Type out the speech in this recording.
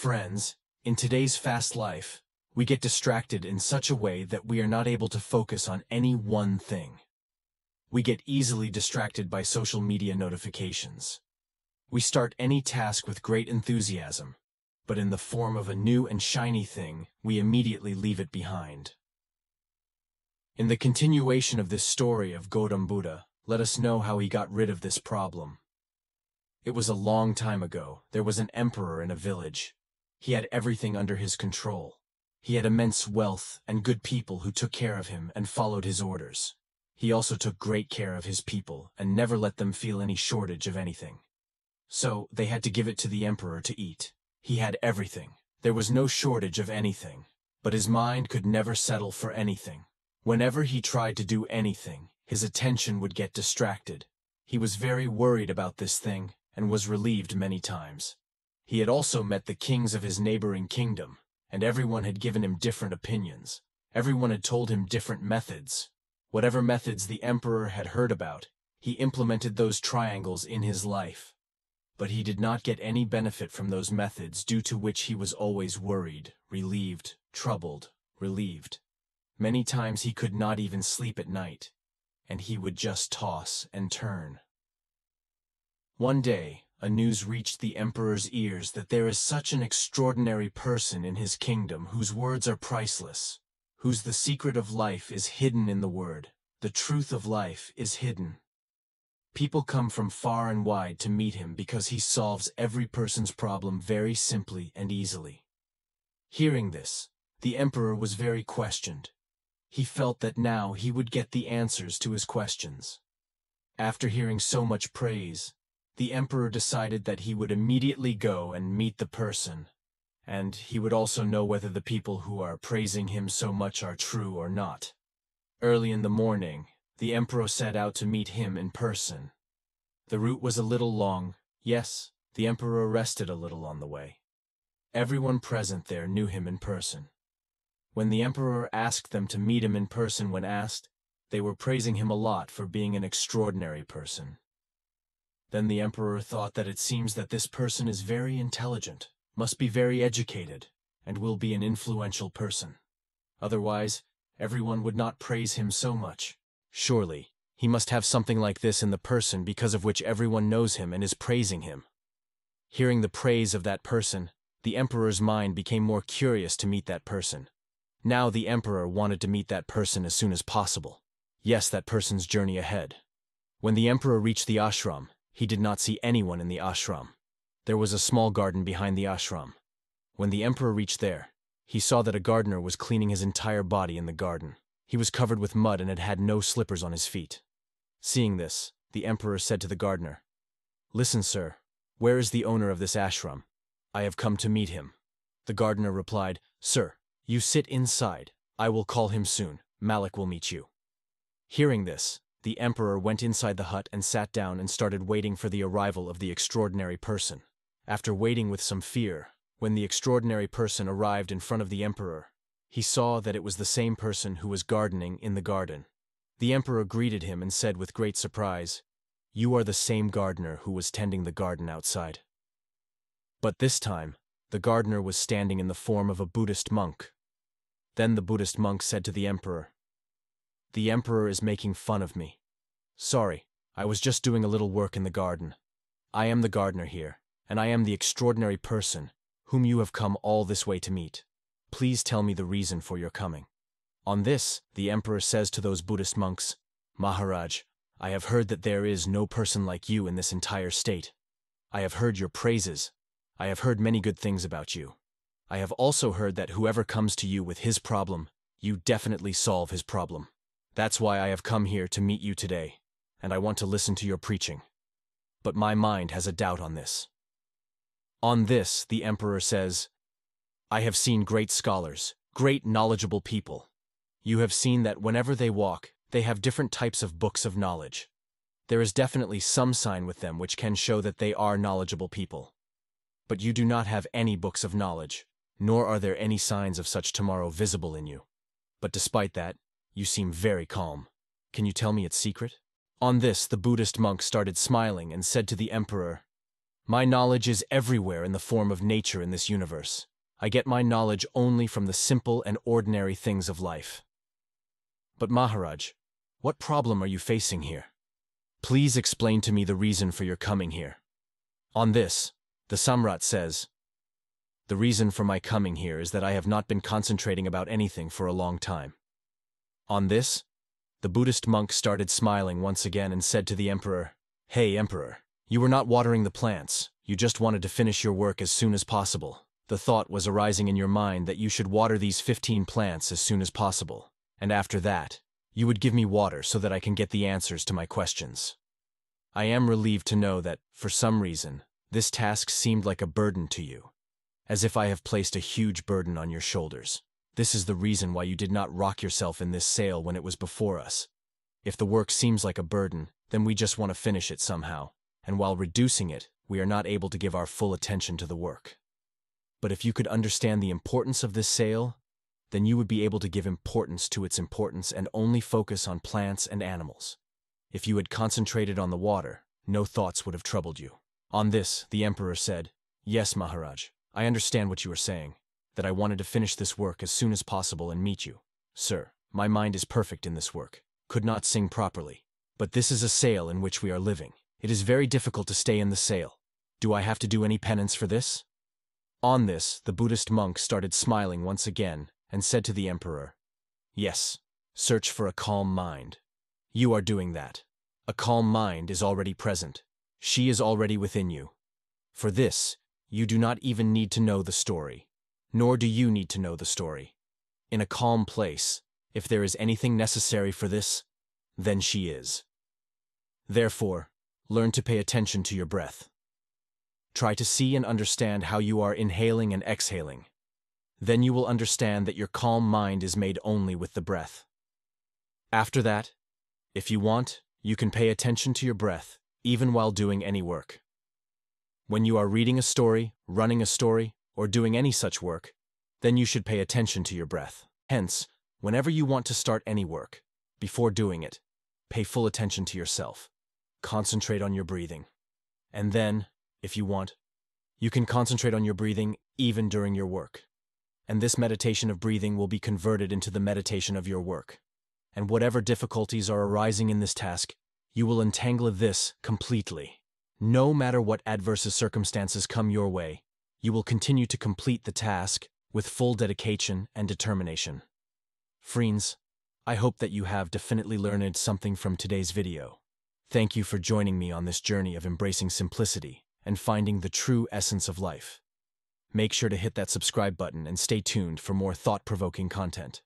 Friends, in today's fast life, we get distracted in such a way that we are not able to focus on any one thing. We get easily distracted by social media notifications. We start any task with great enthusiasm, but in the form of a new and shiny thing, we immediately leave it behind. In the continuation of this story of Gautama Buddha, let us know how he got rid of this problem. It was a long time ago. There was an emperor in a village. He had everything under his control. He had immense wealth and good people who took care of him and followed his orders. He also took great care of his people and never let them feel any shortage of anything. So they had to give it to the emperor to eat. He had everything. There was no shortage of anything, but his mind could never settle for anything. Whenever he tried to do anything, his attention would get distracted. He was very worried about this thing and was relieved many times. He had also met the kings of his neighboring kingdom, and everyone had given him different opinions. Everyone had told him different methods. Whatever methods the emperor had heard about, he implemented those triangles in his life. But he did not get any benefit from those methods, due to which he was always worried, relieved, troubled, relieved. Many times he could not even sleep at night, and he would just toss and turn. One day, a news reached the emperor's ears that there is such an extraordinary person in his kingdom whose words are priceless, whose the secret of life is hidden in the word. The truth of life is hidden. People come from far and wide to meet him because he solves every person's problem very simply and easily. Hearing this, the emperor was very questioned. He felt that now he would get the answers to his questions. After hearing so much praise, the emperor decided that he would immediately go and meet the person, and he would also know whether the people who are praising him so much are true or not. Early in the morning, the emperor set out to meet him in person. The route was a little long. Yes, the emperor rested a little on the way. Everyone present there knew him in person. When the emperor asked them to meet him in person when asked, they were praising him a lot for being an extraordinary person. Then the emperor thought that it seems that this person is very intelligent, must be very educated, and will be an influential person. Otherwise, everyone would not praise him so much. Surely, he must have something like this in the person because of which everyone knows him and is praising him. Hearing the praise of that person, the emperor's mind became more curious to meet that person. Now the emperor wanted to meet that person as soon as possible. Yes, that person's journey ahead. When the emperor reached the ashram, he did not see anyone in the ashram. There was a small garden behind the ashram. When the emperor reached there, he saw that a gardener was cleaning his entire body in the garden. He was covered with mud and had had no slippers on his feet. Seeing this, the emperor said to the gardener, "Listen, sir, where is the owner of this ashram? I have come to meet him." The gardener replied, "Sir, you sit inside. I will call him soon. Malik will meet you." Hearing this, the emperor went inside the hut and sat down and started waiting for the arrival of the extraordinary person. After waiting with some fear, when the extraordinary person arrived in front of the emperor, he saw that it was the same person who was gardening in the garden. The emperor greeted him and said with great surprise, "You are the same gardener who was tending the garden outside." But this time, the gardener was standing in the form of a Buddhist monk. Then the Buddhist monk said to the emperor, "The emperor is making fun of me. Sorry, I was just doing a little work in the garden. I am the gardener here, and I am the extraordinary person whom you have come all this way to meet. Please tell me the reason for your coming." On this, the emperor says to those Buddhist monks, "Maharaj, I have heard that there is no person like you in this entire state. I have heard your praises. I have heard many good things about you. I have also heard that whoever comes to you with his problem, you definitely solve his problem. That's why I have come here to meet you today, and I want to listen to your preaching. But my mind has a doubt on this." On this, the emperor says, "I have seen great scholars, great knowledgeable people. You have seen that whenever they walk, they have different types of books of knowledge. There is definitely some sign with them which can show that they are knowledgeable people. But you do not have any books of knowledge, nor are there any signs of such tomorrow visible in you. But despite that, you seem very calm. Can you tell me its secret?" On this, the Buddhist monk started smiling and said to the emperor, My knowledge is everywhere in the form of nature in this universe. I get my knowledge only from the simple and ordinary things of life. But Maharaj, what problem are you facing here? Please explain to me the reason for your coming here. On this, the Samrat says, the reason for my coming here is that I have not been concentrating about anything for a long time. On this, the Buddhist monk started smiling once again and said to the emperor, "Hey, emperor, you were not watering the plants, you just wanted to finish your work as soon as possible. The thought was arising in your mind that you should water these 15 plants as soon as possible, and after that, you would give me water so that I can get the answers to my questions. I am relieved to know that, for some reason, this task seemed like a burden to you, as if I have placed a huge burden on your shoulders. This is the reason why you did not rock yourself in this sail when it was before us. If the work seems like a burden, then we just want to finish it somehow, and while reducing it, we are not able to give our full attention to the work. But if you could understand the importance of this sail, then you would be able to give importance to its importance and only focus on plants and animals. If you had concentrated on the water, no thoughts would have troubled you." On this, the emperor said, "Yes, Maharaj, I understand what you are saying, that I wanted to finish this work as soon as possible and meet you. Sir, my mind is perfect in this work, could not sing properly. But this is a sail in which we are living. It is very difficult to stay in the sail. Do I have to do any penance for this?" On this, the Buddhist monk started smiling once again and said to the emperor, "Yes, search for a calm mind. You are doing that. A calm mind is already present. She is already within you. For this, you do not even need to know the story, nor do you need to know the story. In a calm place, if there is anything necessary for this, then she is. Therefore, learn to pay attention to your breath. Try to see and understand how you are inhaling and exhaling. Then you will understand that your calm mind is made only with the breath. After that, if you want, you can pay attention to your breath, even while doing any work. When you are reading a story, running a story, or doing any such work, then you should pay attention to your breath. Hence, whenever you want to start any work, before doing it, pay full attention to yourself. Concentrate on your breathing. And then, if you want, you can concentrate on your breathing even during your work. And this meditation of breathing will be converted into the meditation of your work. And whatever difficulties are arising in this task, you will entangle this completely. No matter what adverse circumstances come your way, you will continue to complete the task with full dedication and determination. Friends, I hope that you have definitely learned something from today's video. Thank you for joining me on this journey of embracing simplicity and finding the true essence of life. Make sure to hit that subscribe button and stay tuned for more thought-provoking content.